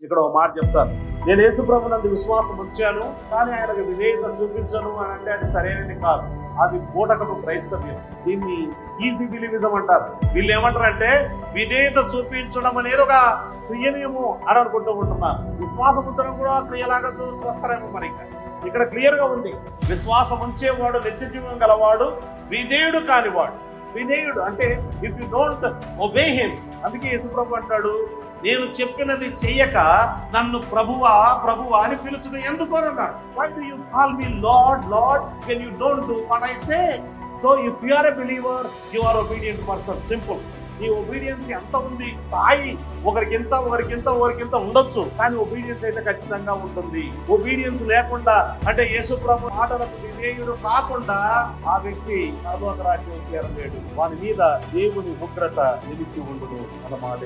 ఇక్కడ ఒక మాట చెప్తాను, నేను యేసు ప్రభునందు విశ్వాసం ఉంచాను కానీ ఆయనకు విధేయత చూపించను అని అంటే అది సరైనది కాదు. అది బూటకపు క్రైస్తవ్యం. దీన్ని ఈజీ బిలీవిజం అంటారు. వీళ్ళు ఏమంటారంటే విధేయత చూపించడం అనేది ఒక క్రియనేమో అని అనుకుంటూ ఉంటున్నారు. విశ్వాసం ఉంచడం కూడా క్రియలాగా చూస్తారేమో. మరి ఇక్కడ క్లియర్ గా ఉంది, విశ్వాసం ఉంచేవాడు నిత్య జీవం గలవాడు, విధేయుడు కానివాడు. విధేయుడు అంటే if you don't obey him, అందుకే యేసు ప్రభు అంటాడు, నేను చెప్పినది చెయ్యక నన్ను ప్రభువా ప్రభువా అని పిలుచును ఎందుకు అన్నాడు. Why do you call me lord lord when you don't do what I say? So if you are a believer, you are obedient person. Simple. ఈ ఒబీడియన్స్ ఎంత ఉంది, స్థాయి ఒకరికింత ఉండొచ్చు, కానీ ఒబీడియన్స్ అయితే ఖచ్చితంగా ఉంటుంది. ఒబీడియన్స్ లేకుండా అంటే యేసు ప్రభు మాటలకు విధేయుడు కాకుండా ఆ వ్యక్తి పరలోక రాజ్యం చేరలేడు. వాని మీద దేవుని ఉగ్రత నిలిచి ఉండును అన్నమాట.